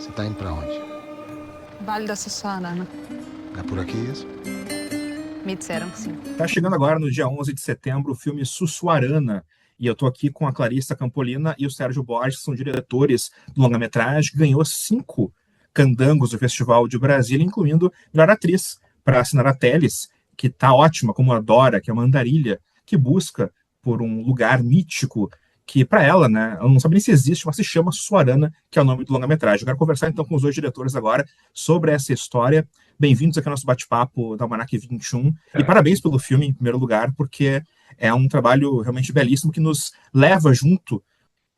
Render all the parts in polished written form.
Você tá indo pra onde? Vale da Sussuarana. É por aqui isso? Me disseram que sim. Tá chegando agora, no dia 11 de setembro, o filme Sussuarana. E eu tô aqui com a Clarissa Campolina e o Sérgio Borges, que são diretores do longa-metragem, que ganhou 5 candangos do Festival de Brasília, incluindo melhor atriz, para assinar a Teles, que tá ótima, como a Dora, que é uma andarilha, que busca por um lugar mítico que, para ela, né, ela não sabe nem se existe, mas se chama Sussuarana, que é o nome do longa-metragem. Eu quero conversar, então, com os dois diretores agora sobre essa história. Bem-vindos aqui ao nosso bate-papo da Almanac 21. E parabéns pelo filme, em primeiro lugar, porque é um trabalho realmente belíssimo que nos leva junto.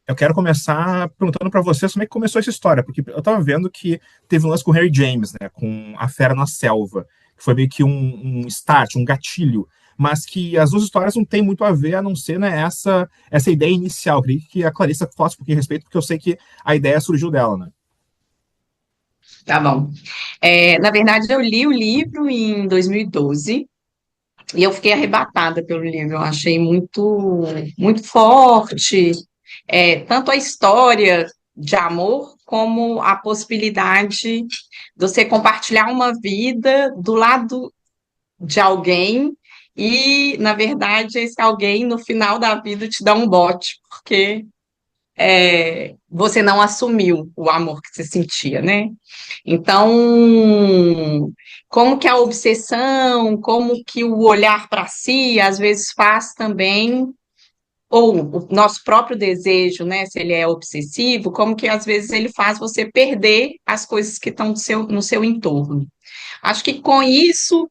Eu quero começar perguntando para vocês como é que começou essa história, porque eu estava vendo que teve um lance com o Harry James, né, com A Fera na Selva, que foi meio que um start, um gatilho, mas que as duas histórias não têm muito a ver, a não ser, né, essa ideia inicial. Eu queria que a Clarissa falasse um pouquinho a respeito, porque eu sei que a ideia surgiu dela, né? Tá bom. Na verdade, eu li o livro em 2012 e eu fiquei arrebatada pelo livro. Eu achei muito, muito forte, tanto a história de amor como a possibilidade de você compartilhar uma vida do lado de alguém e, na verdade, esse alguém no final da vida te dá um bote, porque você não assumiu o amor que você sentia, né? Então, como que a obsessão, como que o olhar para si, às vezes faz também, ou o nosso próprio desejo, né, se ele é obsessivo, como que às vezes ele faz você perder as coisas que estão no seu entorno. Acho que com isso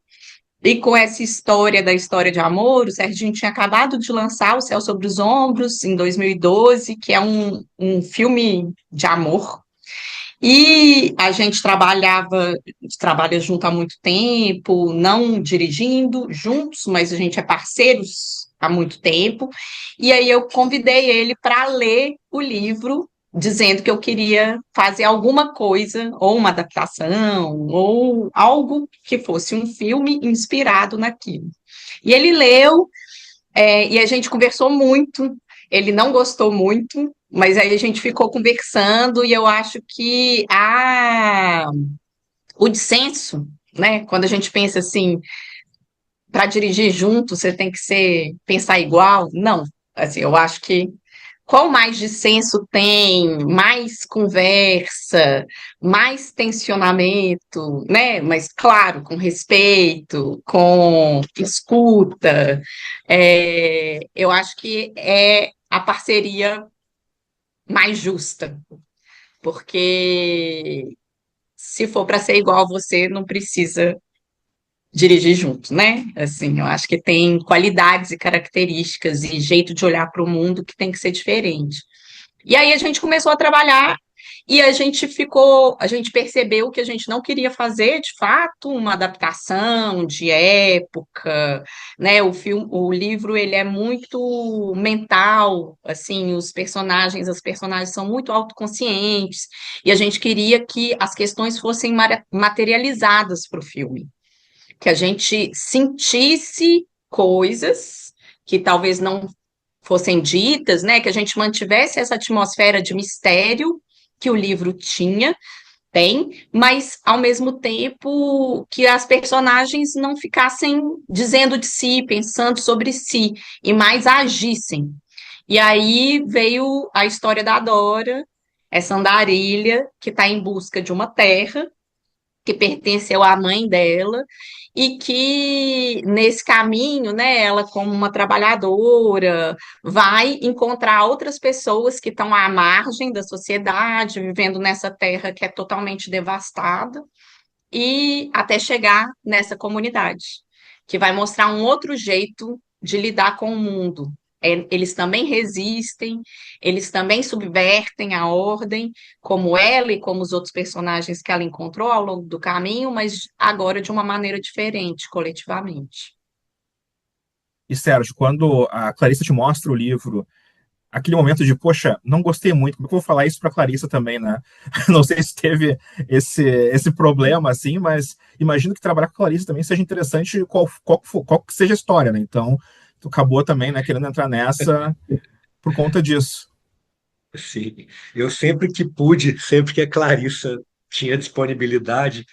e com essa história da história de amor, o Serginho tinha acabado de lançar O Céu sobre os Ombros, em 2012, que é um filme de amor. E a gente trabalha junto há muito tempo, não dirigindo juntos, mas a gente é parceiros há muito tempo. E aí eu convidei ele para ler o livro, dizendo que eu queria fazer alguma coisa, ou uma adaptação, ou algo que fosse um filme inspirado naquilo. E ele leu, e a gente conversou muito. Ele não gostou muito, mas aí a gente ficou conversando e eu acho que o dissenso, né? Quando a gente pensa assim, para dirigir junto, você tem que pensar igual. Não, assim, eu acho que qual mais dissenso tem, mais conversa, mais tensionamento, né? Mas claro, com respeito, com escuta. Eu acho que é a parceria mais justa, porque se for para ser igual a você, não precisa dirigir junto, né? Assim, eu acho que tem qualidades e características e jeito de olhar para o mundo que tem que ser diferente. E aí a gente começou a trabalhar e a gente percebeu que a gente não queria fazer, de fato, uma adaptação de época, né? O livro, ele é muito mental, assim, as personagens são muito autoconscientes, e a gente queria que as questões fossem materializadas para o filme, que a gente sentisse coisas que talvez não fossem ditas, né? Que a gente mantivesse essa atmosfera de mistério que o livro tem, mas ao mesmo tempo que as personagens não ficassem dizendo de si, pensando sobre si, e mais agissem. E aí veio a história da Dora, essa andarilha que está em busca de uma terra que pertenceu à mãe dela, e que nesse caminho, né, ela como uma trabalhadora, vai encontrar outras pessoas que estão à margem da sociedade, vivendo nessa terra que é totalmente devastada, e até chegar nessa comunidade, que vai mostrar um outro jeito de lidar com o mundo. Eles também resistem, eles também subvertem a ordem, como ela e como os outros personagens que ela encontrou ao longo do caminho, mas agora de uma maneira diferente, coletivamente. E, Sérgio, quando a Clarissa te mostra o livro, aquele momento de, poxa, não gostei muito, como é que eu vou falar isso para Clarissa também, né? Não sei se teve esse problema, assim, mas imagino que trabalhar com a Clarissa também seja interessante, qual que seja a história, né? Então, tu acabou também, né, querendo entrar nessa por conta disso. Sim, eu sempre que pude, sempre que a Clarissa tinha disponibilidade,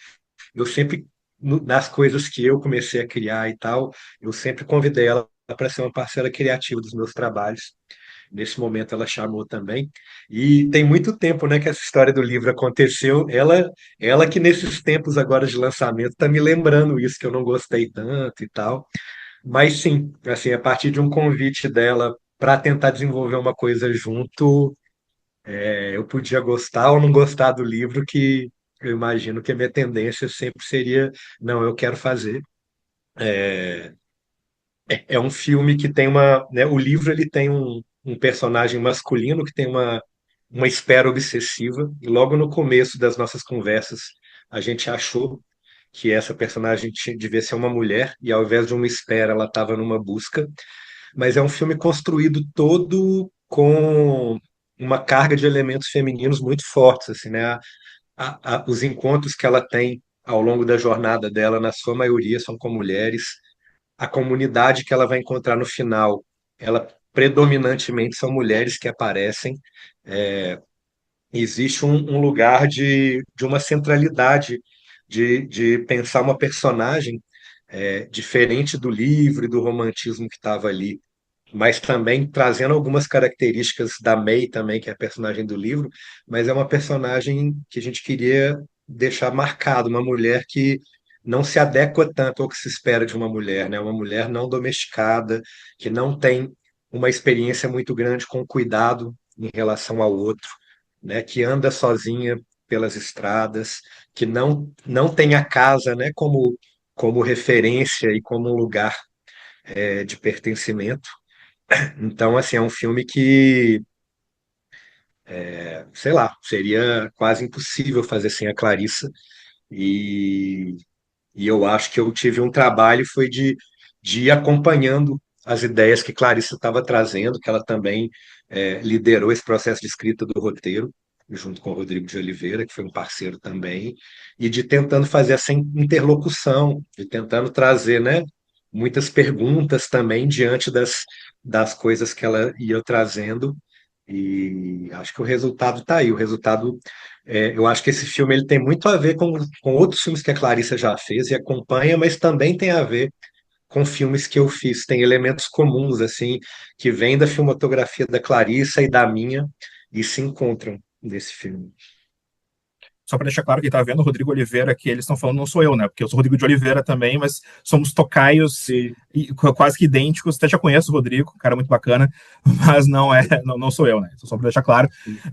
eu sempre, nas coisas que eu comecei a criar e tal, eu sempre convidei ela para ser uma parceira criativa dos meus trabalhos. Nesse momento ela chamou também. E tem muito tempo, né, que essa história do livro aconteceu. Ela que nesses tempos agora de lançamento está me lembrando isso, que eu não gostei tanto e tal. Mas sim, assim, a partir de um convite dela para tentar desenvolver uma coisa junto, eu podia gostar ou não gostar do livro, que eu imagino que a minha tendência sempre seria, não, eu quero fazer. É um filme que tem uma, né, o livro ele tem um personagem masculino que tem uma espera obsessiva, e logo no começo das nossas conversas a gente achou que essa personagem devia ser uma mulher, e ao invés de uma espera, ela estava numa busca. Mas é um filme construído todo com uma carga de elementos femininos muito fortes, assim, né? Os encontros que ela tem ao longo da jornada dela, na sua maioria, são com mulheres. A comunidade que ela vai encontrar no final, ela predominantemente são mulheres que aparecem. Existe um lugar de uma centralidade, de pensar uma personagem diferente do livro e do romantismo que estava ali, mas também trazendo algumas características da May também, que é a personagem do livro, mas é uma personagem que a gente queria deixar marcado, uma mulher que não se adequa tanto ao que se espera de uma mulher, né? Uma mulher não domesticada, que não tem uma experiência muito grande com cuidado em relação ao outro, né? Que anda sozinha pelas estradas, que não tem a casa, né? Como referência e como um lugar de pertencimento. Então, assim, é um filme que, sei lá, seria quase impossível fazer sem a Clarissa. E, e eu acho que eu tive um trabalho foi de ir acompanhando as ideias que Clarissa estava trazendo, que ela também liderou esse processo de escrita do roteiro, junto com o Rodrigo de Oliveira, que foi um parceiro também, e de tentando fazer essa interlocução, de tentando trazer, né, muitas perguntas também diante das coisas que ela ia trazendo. E acho que o resultado está aí. O resultado, eu acho que esse filme ele tem muito a ver com outros filmes que a Clarissa já fez e acompanha, mas também tem a ver com filmes que eu fiz. Tem elementos comuns, assim, que vêm da filmografia da Clarissa e da minha e se encontram nesse filme. Só para deixar claro quem tá vendo, o Rodrigo Oliveira, que eles estão falando, não sou eu, né? Porque eu sou Rodrigo de Oliveira também, mas somos tocaios Sim. quase que idênticos. Até já conheço o Rodrigo, um cara muito bacana, mas não sou eu, né? Só para deixar claro.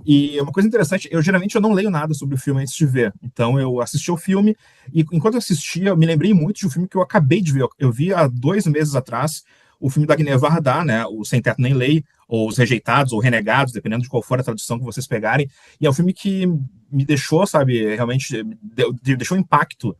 E uma coisa interessante, geralmente eu não leio nada sobre o filme antes de ver. Então eu assisti o filme e enquanto eu assistia, eu me lembrei muito de um filme que eu acabei de ver. Eu vi há 2 meses atrás o filme da Agnès Varda, né? O Sem Teto Nem Lei, ou Os Rejeitados, ou Renegados, dependendo de qual for a tradução que vocês pegarem. E é um filme que me deixou, sabe, realmente deixou impacto.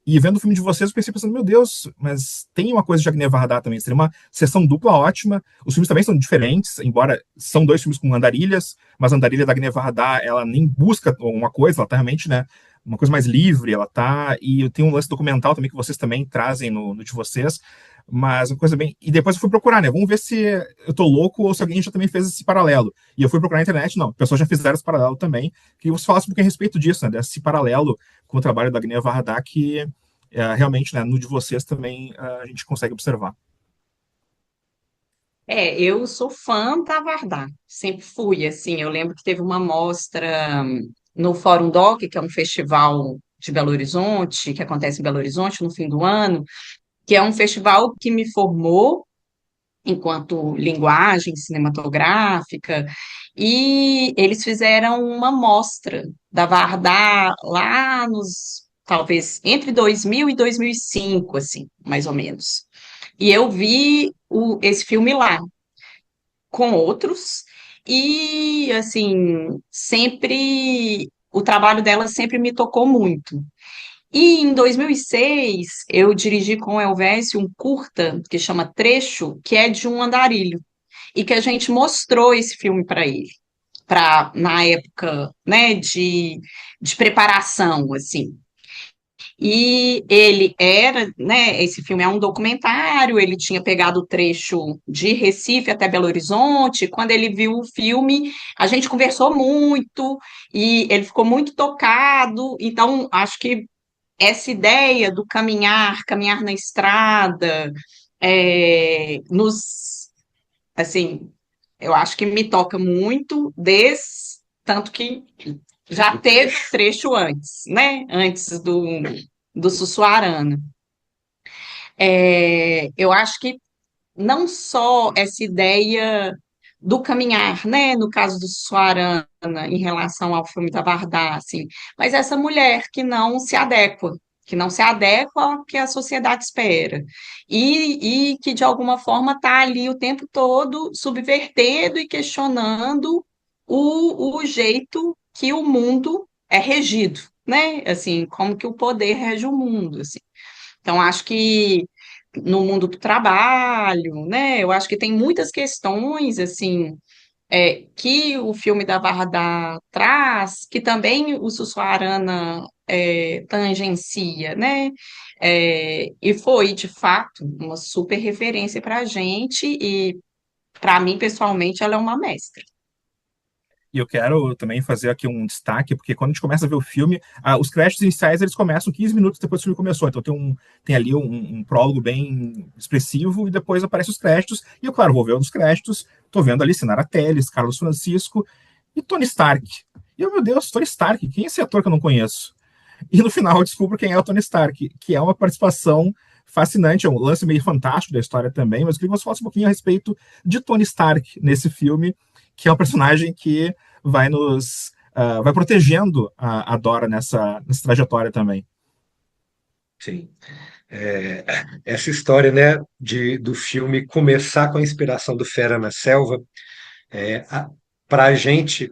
E vendo o filme de vocês, eu pensei pensando, meu Deus, mas tem uma coisa de Agnès Varda também, seria uma sessão dupla ótima. Os filmes também são diferentes, embora são 2 filmes com andarilhas, mas a andarilha da Agnès Varda, ela nem busca uma coisa, ela tá realmente, né, uma coisa mais livre, ela tá, e tem um lance documental também que vocês também trazem no de vocês, mas uma coisa bem. E depois eu fui procurar, né? Vamos ver se eu tô louco ou se alguém já também fez esse paralelo. E eu fui procurar na internet, não. Pessoas já fizeram esse paralelo também. Que você falasse um pouquinho a respeito disso, né? Desse paralelo com o trabalho da Agnès Varda, que realmente, né, no de vocês também a gente consegue observar. Eu sou fã da Vardar, sempre fui, assim, eu lembro que teve uma mostra no Fórum Doc, que é um festival de Belo Horizonte, que acontece em Belo Horizonte no fim do ano, que é um festival que me formou enquanto linguagem cinematográfica, e eles fizeram uma mostra da Vardar lá talvez, entre 2000 e 2005, assim, mais ou menos. E eu vi esse filme lá, com outros, e, assim, sempre, o trabalho dela sempre me tocou muito. E em 2006, eu dirigi com o Elvésio um curta que chama Trecho, que é de um andarilho, e que a gente mostrou esse filme para ele, na época, né, de preparação, assim. E ele era, né? Esse filme é um documentário. Ele tinha pegado o trecho de Recife até Belo Horizonte. Quando ele viu o filme, a gente conversou muito e ele ficou muito tocado. Então, acho que essa ideia do caminhar, caminhar na estrada, nos, assim, eu acho que me toca muito, tanto que já teve trecho antes, né? Antes do Sussuarana. Eu acho que não só essa ideia do caminhar, né? No caso do Sussuarana, em relação ao filme da Vardar, assim, mas essa mulher que não se adequa ao que a sociedade espera, e que de alguma forma está ali o tempo todo subvertendo e questionando o jeito que o mundo é regido, né? Assim, como que o poder rege o mundo, assim. Então, acho que no mundo do trabalho, né? Eu acho que tem muitas questões, assim, que o filme da Varda traz, que também o Sussuarana tangencia, né? E foi, de fato, uma super referência para a gente, e para mim, pessoalmente, ela é uma mestra. E eu quero também fazer aqui um destaque, porque quando a gente começa a ver o filme, os créditos iniciais eles começam 15 minutos depois que o filme começou. Então tem ali um prólogo bem expressivo e depois aparecem os créditos. E eu, claro, vou ver os créditos, tô vendo ali Sinara Telles, Carlos Francisco e Tony Stark. E eu, meu Deus, Tony Stark, quem é esse ator que eu não conheço? E no final eu descubro quem é o Tony Stark, que é uma participação fascinante, é um lance meio fantástico da história também, mas eu queria que você falasse um pouquinho a respeito de Tony Stark nesse filme, que é um personagem que vai protegendo a Dora nessa trajetória também. Sim. Essa história, né, do filme começar com a inspiração do Fera na Selva, para a gente,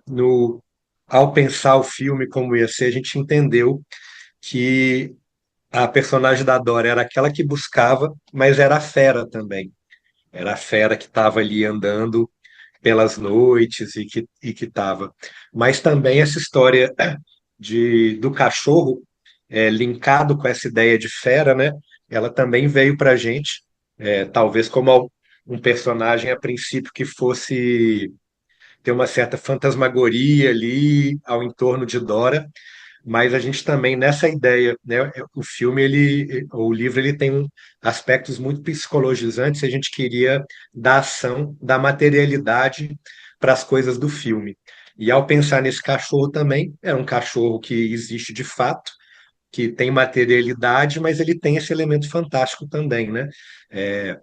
ao pensar o filme como ia ser, a gente entendeu que a personagem da Dora era aquela que buscava, mas era a fera também. Era a fera que estava ali andando pelas noites e que estava. Mas também essa história do cachorro linkado com essa ideia de fera, né? Ela também veio para a gente, talvez como um personagem a princípio que fosse ter uma certa fantasmagoria ali ao entorno de Dora, mas a gente também nessa ideia, né, o filme o livro ele tem aspectos muito psicologizantes. A gente queria da ação, da materialidade para as coisas do filme. E ao pensar nesse cachorro também, é um cachorro que existe de fato, que tem materialidade, mas ele tem esse elemento fantástico também, né? É,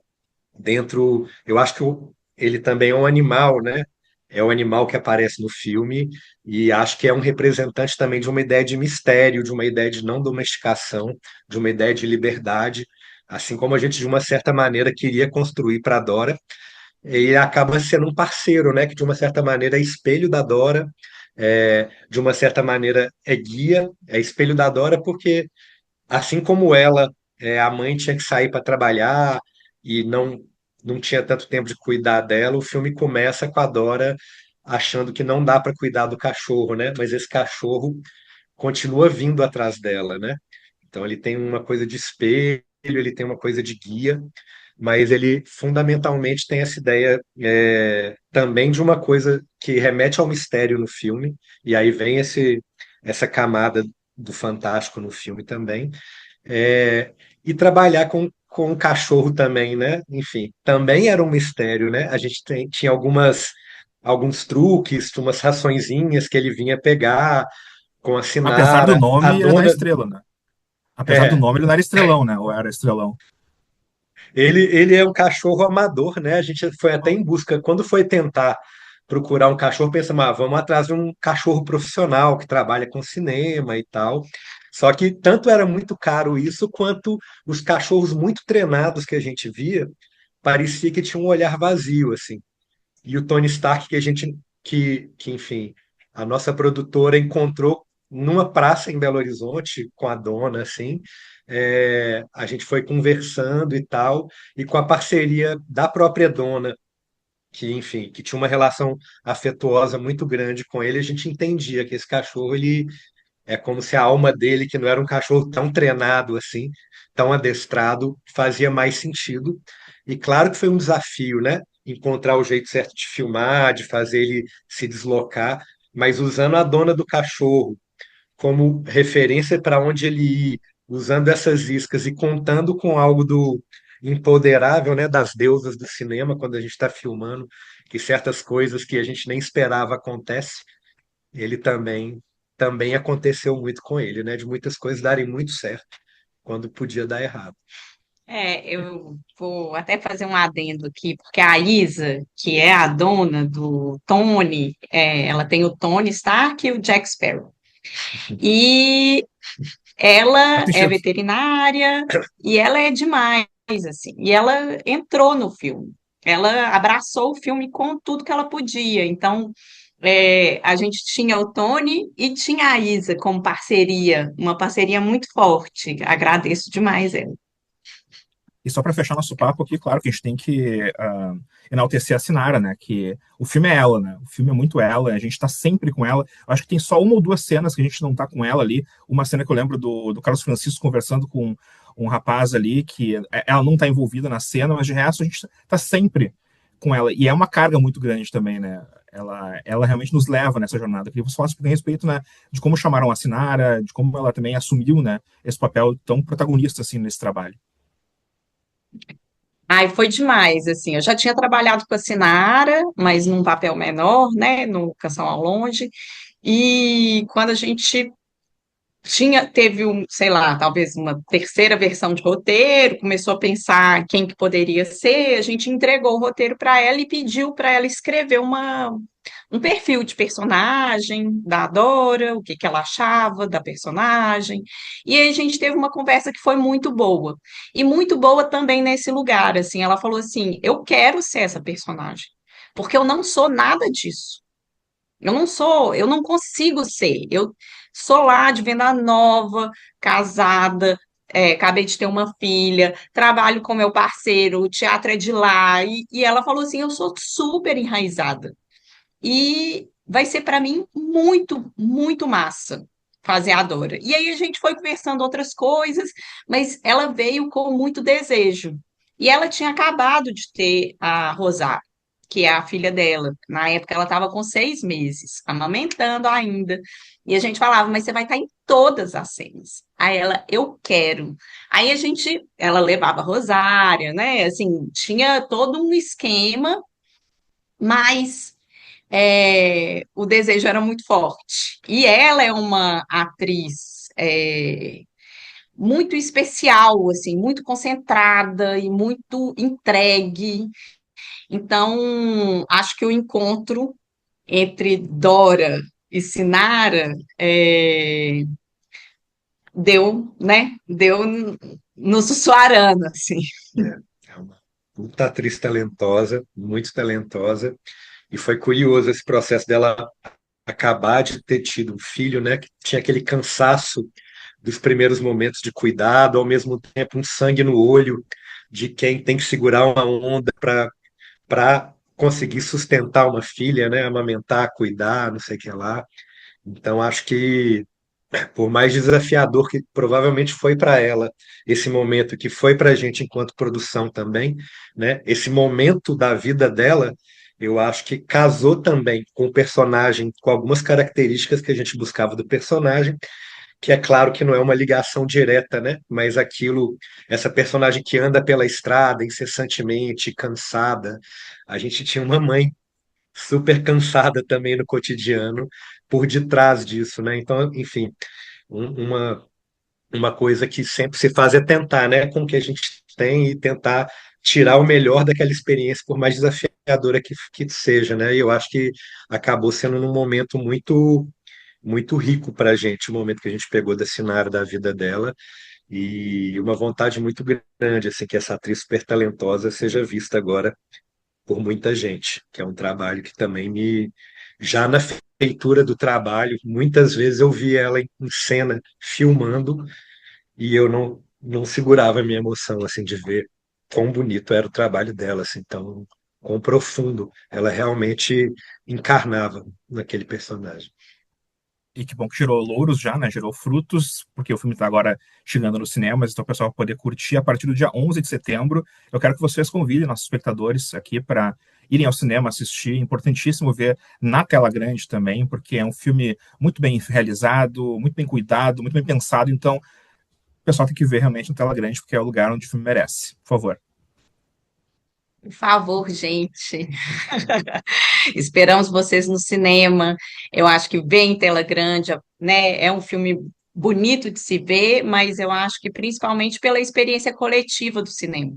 eu acho que ele também é um animal, né? É o animal que aparece no filme, e acho que é um representante também de uma ideia de mistério, de uma ideia de não domesticação, de uma ideia de liberdade, assim como a gente, de uma certa maneira, queria construir para a Dora. Ele acaba sendo um parceiro, né? Que de uma certa maneira é espelho da Dora, de uma certa maneira é guia, é espelho da Dora, porque assim como ela, a mãe tinha que sair para trabalhar e não tinha tanto tempo de cuidar dela. O filme começa com a Dora achando que não dá para cuidar do cachorro, né? Mas esse cachorro continua vindo atrás dela, né? Então ele tem uma coisa de espelho, ele tem uma coisa de guia, mas ele fundamentalmente tem essa ideia também de uma coisa que remete ao mistério no filme, e aí vem essa camada do fantástico no filme também. E trabalhar com o cachorro também, né? Enfim, também era um mistério, né? A gente tinha alguns truques, umas raçõezinhas que ele vinha pegar com a Apesar do Sinara. A nome, ele não era dona. estrela, né? Apesar do É, nome, ele não era estrelão, né? Ou era estrelão? ele é um cachorro amador, né? A gente foi até em busca, quando foi tentar procurar um cachorro, pensamos, vamos atrás de um cachorro profissional que trabalha com cinema e tal. Só que tanto era muito caro isso, quanto os cachorros muito treinados que a gente via, parecia que tinha um olhar vazio, assim. E o Tony Stark enfim, a nossa produtora encontrou numa praça em Belo Horizonte com a dona, assim, a gente foi conversando e tal, e com a parceria da própria dona, que, enfim, que tinha uma relação afetuosa muito grande com ele, a gente entendia que esse cachorro, ele É como se a alma dele, que não era um cachorro tão treinado assim, tão adestrado, fazia mais sentido. E claro que foi um desafio, né? Encontrar o jeito certo de filmar, de fazer ele se deslocar, mas usando a dona do cachorro como referência para onde ele ir, usando essas iscas e contando com algo do empoderável, né, das deusas do cinema, quando a gente está filmando, que certas coisas que a gente nem esperava acontecem, ele também aconteceu muito com ele, né, de muitas coisas darem muito certo quando podia dar errado. Eu vou até fazer um adendo aqui, porque a Isa, que é a dona do Tony, ela tem o Tony Stark e o Jack Sparrow. E ela é Assistindo. veterinária e ela é demais, assim. E ela entrou no filme. Ela abraçou o filme com tudo que ela podia. Então, a gente tinha o Tony e tinha a Isa como parceria, uma parceria muito forte. Agradeço demais ela. E só para fechar nosso papo aqui, claro que a gente tem que enaltecer a Sinara, né? Que o filme é ela, né? O filme é muito ela, a gente tá sempre com ela. Eu acho que tem só uma ou duas cenas que a gente não tá com ela ali. Uma cena que eu lembro do Carlos Francisco conversando com um rapaz ali, que ela não tá envolvida na cena, mas de resto a gente tá sempre com ela. E é uma carga muito grande também, né? Ela realmente nos leva nessa jornada. Eu queria que você falasse a respeito, né, de como chamaram a Sinara, de como ela também assumiu, né, esse papel tão protagonista assim nesse trabalho. Ai, foi demais, assim, eu já tinha trabalhado com a Sinara, mas num papel menor, né, no Canção ao Longe, e quando a gente teve sei lá, talvez uma terceira versão de roteiro, começou a pensar quem que poderia ser, a gente entregou o roteiro para ela e pediu para ela escrever um perfil de personagem da Dora, o que que ela achava da personagem, e aí a gente teve uma conversa que foi muito boa, e muito boa também nesse lugar, assim, ela falou assim, eu quero ser essa personagem, porque eu não sou nada disso. Eu não consigo ser. Eu sou lá de venda nova, casada, acabei de ter uma filha, trabalho com meu parceiro, o teatro é de lá. E ela falou assim: eu sou super enraizada. E vai ser para mim muito, muito massa fazer a Dora. E aí a gente foi conversando outras coisas, mas ela veio com muito desejo. E ela tinha acabado de ter a Rosário, que é a filha dela. Na época ela estava com 6 meses, amamentando ainda. E a gente falava, mas você vai estar em todas as cenas. Aí ela, eu quero. Aí ela levava a Rosária, né? Assim, tinha todo um esquema, mas o desejo era muito forte. E ela é uma atriz muito especial, assim, muito concentrada e muito entregue. Então, acho que o encontro entre Dora e Sinara deu, né? Deu no Sussuarana, assim. É uma puta atriz talentosa, muito talentosa, e foi curioso esse processo dela acabar de ter tido um filho, né, que tinha aquele cansaço dos primeiros momentos de cuidado, ao mesmo tempo um sangue no olho de quem tem que segurar uma onda para conseguir sustentar uma filha, né, amamentar, cuidar, não sei o que lá. Então acho que por mais desafiador que provavelmente foi para ela esse momento, que foi para a gente enquanto produção também, né? Esse momento da vida dela, eu acho que casou também com o personagem, com algumas características que a gente buscava do personagem, que é claro que não é uma ligação direta, né? Mas aquilo, essa personagem que anda pela estrada incessantemente, cansada, a gente tinha uma mãe super cansada também no cotidiano por detrás disso, né? Então, enfim, uma, uma coisa que sempre se faz é tentar, né, com o que a gente tem e tentar tirar o melhor daquela experiência, por mais desafiadora que seja, né? E eu acho que acabou sendo num momento muito rico para a gente, o momento que a gente pegou da Sinara, da vida dela, e uma vontade muito grande, assim, que essa atriz super talentosa seja vista agora por muita gente, que é um trabalho que também já na feitura do trabalho, muitas vezes eu vi ela em cena filmando e eu não segurava a minha emoção, assim, de ver quão bonito era o trabalho dela, assim, tão quão profundo ela realmente encarnava naquele personagem. E que bom que gerou louros já, né? Gerou frutos, porque o filme está agora chegando nos cinemas, então o pessoal vai poder curtir a partir do dia 11 de setembro. Eu quero que vocês convidem nossos espectadores aqui para irem ao cinema assistir. É importantíssimo ver na tela grande também, porque é um filme muito bem realizado, muito bem cuidado, muito bem pensado. Então, o pessoal tem que ver realmente na tela grande, porque é o lugar onde o filme merece. Por favor. Por favor, gente. Esperamos vocês no cinema. Eu acho que ver em tela grande, né, é um filme bonito de se ver, mas eu acho que principalmente pela experiência coletiva do cinema.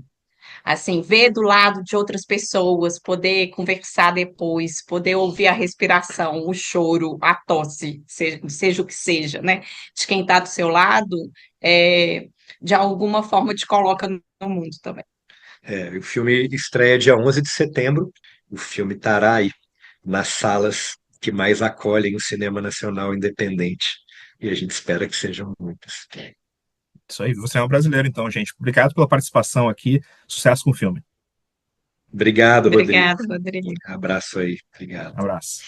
Assim, ver do lado de outras pessoas, poder conversar depois, poder ouvir a respiração, o choro, a tosse, seja o que seja, né, de quem está do seu lado, de alguma forma te coloca no mundo também. O filme estreia dia 11 de setembro. O filme estará aí nas salas que mais acolhem o cinema nacional independente. E a gente espera que sejam muitas. Isso aí, você é um brasileiro, então, gente. Obrigado pela participação aqui. Sucesso com o filme. Obrigado, Rodrigo. Obrigada, Rodrigo. Abraço aí. Obrigado. Um abraço.